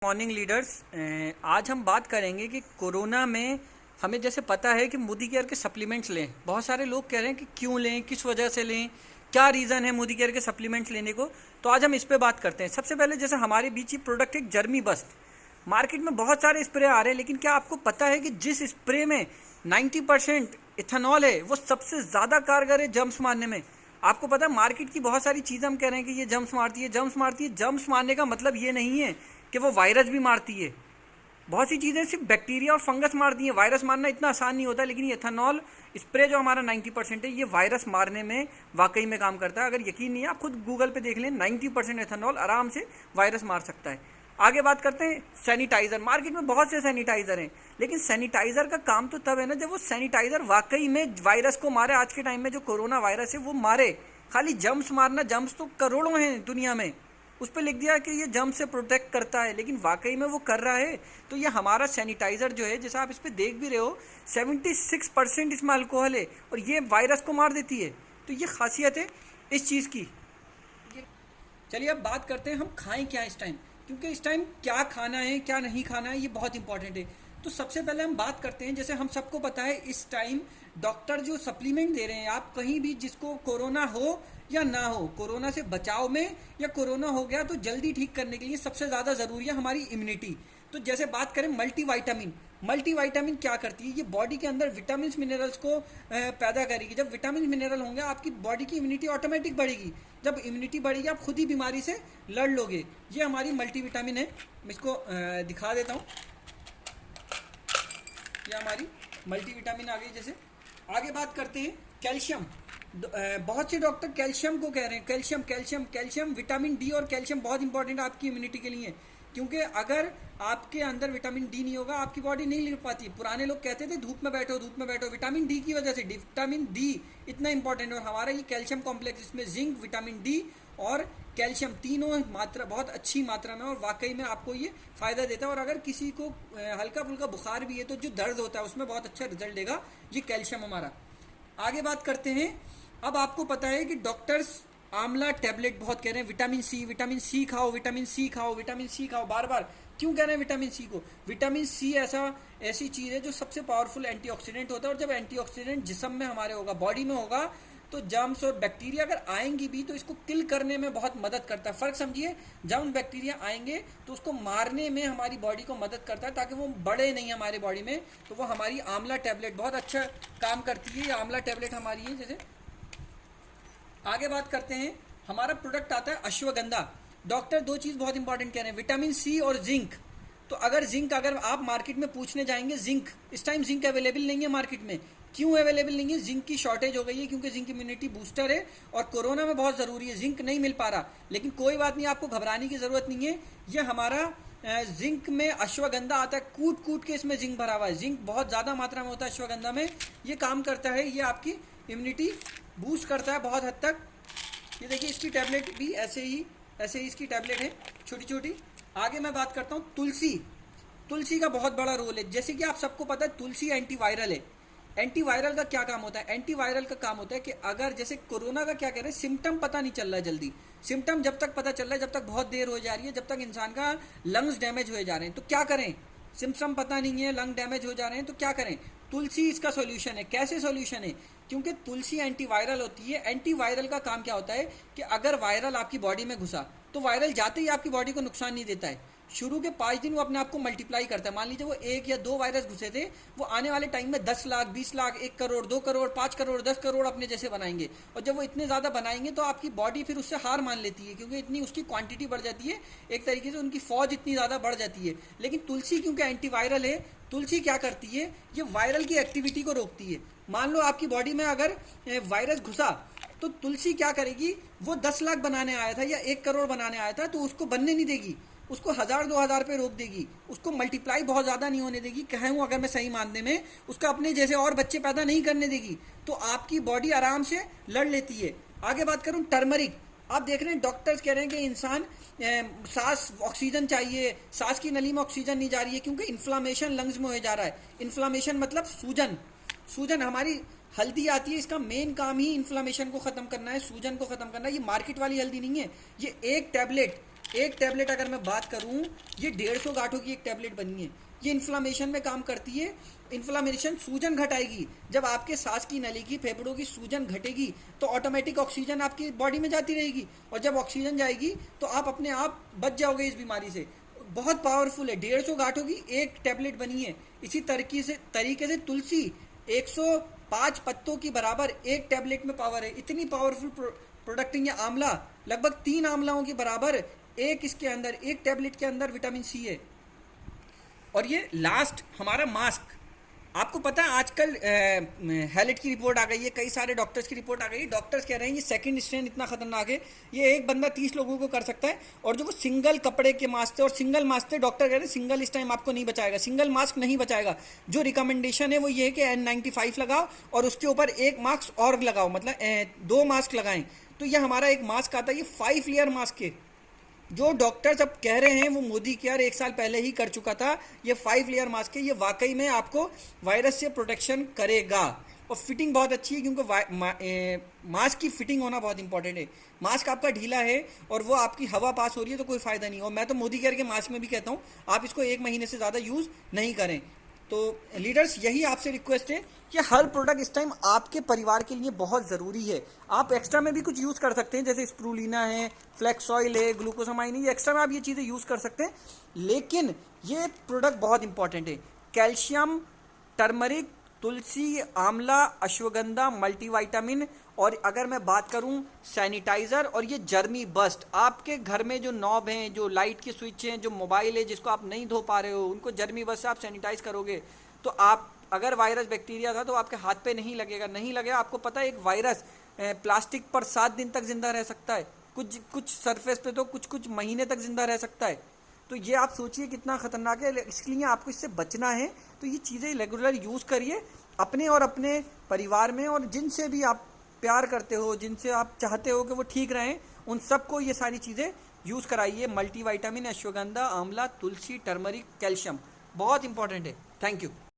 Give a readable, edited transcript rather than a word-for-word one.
Morning leaders. आज हम बात करेंगे कि कोरोना में हमें जैसे पता है कि मोदी केयर के सप्लीमेंट्स लें। बहुत सारे लोग कह रहे हैं कि क्यों लें, किस वजह से लें, क्या रीज़न है मोदी केयर के सप्लीमेंट्स लेने को। तो आज हम इस पे बात करते हैं। सबसे पहले जैसे हमारे बीच ही प्रोडक्ट एक जर्मी बस्ट, मार्केट में बहुत सारे स्प्रे आ रहे हैं, लेकिन क्या आपको पता है कि जिस स्प्रे में 90% इथेनॉल है वो सबसे ज़्यादा कारगर है जम्स मारने में। आपको पता है मार्केट की बहुत सारी चीज़ें हम कह रहे हैं कि ये जम्स मारती है, जम्स मारती है। जम्स मारने का मतलब ये नहीं है कि वो वायरस भी मारती है। बहुत सी चीज़ें सिर्फ बैक्टीरिया और फंगस मारती हैं। वायरस मारना इतना आसान नहीं होता, लेकिन ये इथेनॉल स्प्रे जो हमारा 90% है ये वायरस मारने में वाकई में काम करता है। अगर यकीन नहीं है आप खुद गूगल पे देख लें, 90% इथेनॉल आराम से वायरस मार सकता है। आगे बात करते हैं सैनिटाइज़र। मार्केट में बहुत से सैनिटाइज़र हैं, लेकिन सैनिटाइज़र का काम तो तब है ना जब वो सैनिटाइज़र वाकई में वायरस को मारे। आज के टाइम में जो कोरोना वायरस है वो मारे। खाली जम्स मारना, जम्स तो करोड़ों हैं दुनिया में, उस पर लिख दिया कि ये जम्स से प्रोटेक्ट करता है, लेकिन वाकई में वो कर रहा है। तो ये हमारा सैनिटाइज़र जो है, जैसा आप इस पर देख भी रहे हो, 76% इसमें अल्कोहल है और ये वायरस को मार देती है। तो ये खासियत है इस चीज़ की। चलिए अब बात करते हैं हम खाएं क्या इस टाइम, क्योंकि इस टाइम क्या खाना है क्या नहीं खाना है ये बहुत इंपॉर्टेंट है। तो सबसे पहले हम बात करते हैं, जैसे हम सबको पता है इस टाइम डॉक्टर जो सप्लीमेंट दे रहे हैं, आप कहीं भी जिसको कोरोना हो या ना हो, कोरोना से बचाव में या कोरोना हो गया तो जल्दी ठीक करने के लिए सबसे ज़्यादा ज़रूरी है हमारी इम्यूनिटी। तो जैसे बात करें मल्टीविटामिन, मल्टीविटामिन क्या करती है, ये बॉडी के अंदर विटामिन मिनरल्स को पैदा करेगी। जब विटामिन मिनरल होंगे आपकी बॉडी की इम्यूनिटी ऑटोमेटिक बढ़ेगी। जब इम्यूनिटी बढ़ेगी आप खुद ही बीमारी से लड़ लोगे। ये हमारी मल्टीविटामिन है। मैं इसको दिखा देता हूँ। ये हमारी मल्टीविटामिन आ गई। जैसे आगे बात करते हैं कैल्शियम। बहुत से डॉक्टर कैल्शियम को कह रहे हैं, calcium calcium calcium. Vitamin D और कैल्शियम बहुत इंपॉर्टेंट है आपकी इम्यूनिटी के लिए, क्योंकि अगर आपके अंदर विटामिन डी नहीं होगा आपकी बॉडी नहीं लिख पाती। पुराने लोग कहते थे धूप में बैठो धूप में बैठो, विटामिन डी की वजह से। विटामिन डी इतना इंपॉर्टेंट है और हमारा ये कैल्शियम कॉम्प्लेक्स, इसमें जिंक, विटामिन डी और कैल्शियम तीनों मात्रा बहुत अच्छी मात्रा में, और वाकई में आपको ये फ़ायदा देता है। और अगर किसी को हल्का फुल्का बुखार भी है तो जो दर्द होता है उसमें बहुत अच्छा रिजल्ट देगा ये कैल्शियम हमारा। आगे बात करते हैं। अब आपको पता है कि डॉक्टर्स आंवला टैबलेट बहुत कह रहे हैं, विटामिन सी खाओ, विटामिन सी खाओ, विटामिन सी खाओ। बार बार क्यों कह रहे हैं विटामिन सी को? विटामिन सी ऐसी चीज़ है जो सबसे पावरफुल एंटीऑक्सीडेंट होता है, और जब एंटीऑक्सीडेंट जिस्म में हमारे होगा, बॉडी में होगा, तो जर्म्स और बैक्टीरिया अगर आएंगी भी तो इसको किल करने में बहुत मदद करता है। फ़र्क समझिए, जर्म बैक्टीरिया आएंगे तो उसको मारने में हमारी बॉडी को मदद करता है ताकि वो बढ़े नहीं हमारे बॉडी में। तो वो हमारी आंवला टैबलेट बहुत अच्छा काम करती है। ये आंवला टैबलेट हमारी है। जैसे आगे बात करते हैं, हमारा प्रोडक्ट आता है अश्वगंधा। डॉक्टर दो चीज़ बहुत इंपॉर्टेंट कह रहे हैं, विटामिन सी और जिंक। तो अगर जिंक, अगर आप मार्केट में पूछने जाएंगे जिंक, इस टाइम जिंक अवेलेबल नहीं है मार्केट में। क्यों अवेलेबल नहीं है? जिंक की शॉर्टेज हो गई है, क्योंकि जिंक इम्यूनिटी बूस्टर है और कोरोना में बहुत ज़रूरी है। जिंक नहीं मिल पा रहा, लेकिन कोई बात नहीं, आपको घबराने की ज़रूरत नहीं है। ये हमारा जिंक में अश्वगंधा आता है, कूट कूट के इसमें जिंक भरा हुआ है। जिंक बहुत ज़्यादा मात्रा में होता है अश्वगंधा में। ये काम करता है, ये आपकी इम्यूनिटी बूस्ट करता है बहुत हद तक। ये देखिए इसकी टैबलेट भी ऐसे ही इसकी टैबलेट है छोटी छोटी। आगे मैं बात करता हूँ तुलसी। तुलसी का बहुत बड़ा रोल है। जैसे कि आप सबको पता है तुलसी एंटीवायरल है। एंटीवायरल का क्या काम होता है? एंटीवायरल का काम होता है कि अगर जैसे कोरोना का क्या कह रहे हैं, सिम्टम पता नहीं चल रहा है जल्दी। सिम्टम जब तक पता चल रहा है, जब तक बहुत देर हो जा रही है, जब तक इंसान का लंग्स डैमेज हो जा रहे हैं, तो क्या करें? सिम्टम पता नहीं है, लंग डैमेज हो जा रहे हैं, तो क्या करें? तुलसी इसका सॉल्यूशन है। कैसे सॉल्यूशन है? क्योंकि तुलसी एंटीवायरल होती है। एंटीवायरल का काम क्या होता है कि अगर वायरल आपकी बॉडी में घुसा तो वायरल जाते ही आपकी बॉडी को नुकसान नहीं देता है। शुरू के 5 दिन वो अपने आप को मल्टीप्लाई करता है। मान लीजिए वो 1 या 2 वायरस घुसे थे, वो आने वाले टाइम में 10 लाख, 20 लाख, 1 करोड़, 2 करोड़, 5 करोड़, 10 करोड़ अपने जैसे बनाएंगे। और जब वो इतने ज़्यादा बनाएंगे तो आपकी बॉडी फिर उससे हार मान लेती है, क्योंकि इतनी उसकी क्वांटिटी बढ़ जाती है। एक तरीके से उनकी फौज इतनी ज़्यादा बढ़ जाती है। लेकिन तुलसी क्योंकि एंटीवायरल है, तुलसी क्या करती है, ये वायरल की एक्टिविटी को रोकती है। मान लो आपकी बॉडी में अगर वायरस घुसा तो तुलसी क्या करेगी, वो 10 लाख बनाने आया था या 1 करोड़ बनाने आया था तो उसको बनने नहीं देगी, उसको 1000-2000 पे रोक देगी, उसको मल्टीप्लाई बहुत ज़्यादा नहीं होने देगी। कहूँ अगर मैं सही मानने में, उसका अपने जैसे और बच्चे पैदा नहीं करने देगी, तो आपकी बॉडी आराम से लड़ लेती है। आगे बात करूँ टर्मरिक। आप देख रहे हैं डॉक्टर्स कह रहे हैं कि इंसान सांस ऑक्सीजन चाहिए, सांस की नली में ऑक्सीजन नहीं जा रही है क्योंकि इन्फ्लामेशन लंग्स में हो जा रहा है। इन्फ्लामेशन मतलब सूजन। सूजन हमारी हल्दी आती है, इसका मेन काम ही इन्फ्लामेशन को ख़त्म करना है, सूजन को ख़त्म करना है। ये मार्केट वाली हल्दी नहीं है, ये एक टैबलेट एक टैबलेट अगर मैं बात करूं, ये 150 गांठों की एक टैबलेट बनी है। ये इन्फ्लामेशन में काम करती है। इन्फ्लामेशन, सूजन घटाएगी। जब आपके सांस की नली की, फेफड़ों की सूजन घटेगी तो ऑटोमेटिक ऑक्सीजन आपकी बॉडी में जाती रहेगी, और जब ऑक्सीजन जाएगी तो आप अपने आप बच जाओगे इस बीमारी से। बहुत पावरफुल है, 150 गांठों की एक टैबलेट बनी है। इसी तरीके से तुलसी 105 पत्तों की बराबर एक टैबलेट में पावर है। इतनी पावरफुल प्रोडक्ट है। ये आंवला लगभग 3 आंवलाओं के बराबर एक इसके अंदर, एक टैबलेट के अंदर विटामिन सी है। और ये लास्ट हमारा मास्क, आपको पता है आजकल हैलेट की रिपोर्ट आ गई है, कई सारे डॉक्टर्स की रिपोर्ट आ गई है। डॉक्टर्स कह रहे हैं ये सेकंड स्ट्रेन इतना खतरनाक है, ये एक बंदा 30 लोगों को कर सकता है। और जो सिंगल कपड़े के मास्क थे और सिंगल मास्क थे, डॉक्टर कह रहे हैं सिंगल इस टाइम आपको नहीं बचाएगा, सिंगल मास्क नहीं बचाएगा। जो रिकमेंडेशन है वो ये है कि N95 लगाओ और उसके ऊपर एक मास्क और लगाओ, मतलब 2 मास्क लगाएं। तो ये हमारा एक मास्क आता है, ये 5 लेयर मास्क है। जो डॉक्टर्स अब कह रहे हैं वो मोदी केयर 1 साल पहले ही कर चुका था। ये 5 लेयर मास्क है, ये वाकई में आपको वायरस से प्रोटेक्शन करेगा। और फिटिंग बहुत अच्छी है, क्योंकि मास्क की फिटिंग होना बहुत इंपॉर्टेंट है। मास्क आपका ढीला है और वो आपकी हवा पास हो रही है तो कोई फ़ायदा नहीं। और मैं तो मोदी केयर के मास्क में भी कहता हूँ आप इसको 1 महीने से ज़्यादा यूज़ नहीं करें। तो लीडर्स, यही आपसे रिक्वेस्ट है कि हर प्रोडक्ट इस टाइम आपके परिवार के लिए बहुत ज़रूरी है। आप एक्स्ट्रा में भी कुछ यूज़ कर सकते हैं, जैसे स्प्रूलिना है, फ्लेक्स ऑयल है, ग्लूकोसामाइन है, ये एक्स्ट्रा में आप ये चीज़ें यूज़ कर सकते हैं। लेकिन ये प्रोडक्ट बहुत इंपॉर्टेंट है। कैल्शियम, टर्मरिक, तुलसी, आंवला, अश्वगंधा, मल्टीविटामिन, और अगर मैं बात करूं सैनिटाइज़र, और ये जर्मी बस्ट। आपके घर में जो नॉब हैं, जो लाइट के स्विच हैं, जो मोबाइल है जिसको आप नहीं धो पा रहे हो, उनको जर्मी बस्ट से आप सैनिटाइज करोगे तो आप, अगर वायरस बैक्टीरिया था तो आपके हाथ पे नहीं लगेगा। नहीं लगेगा, आपको पता है एक वायरस प्लास्टिक पर 7 दिन तक जिंदा रह सकता है, कुछ सरफेस पे तो कुछ महीने तक जिंदा रह सकता है। तो ये आप सोचिए कितना खतरनाक है। इसलिए आपको इससे बचना है, तो ये चीज़ें रेगुलर यूज़ करिए अपने और अपने परिवार में, और जिनसे भी आप प्यार करते हो, जिनसे आप चाहते हो कि वो ठीक रहें, उन सबको ये सारी चीज़ें यूज़ कराइए। मल्टीविटामिन, अश्वगंधा, आंवला, तुलसी, टर्मरिक, कैल्शियम बहुत इंपॉर्टेंट है। Thank you.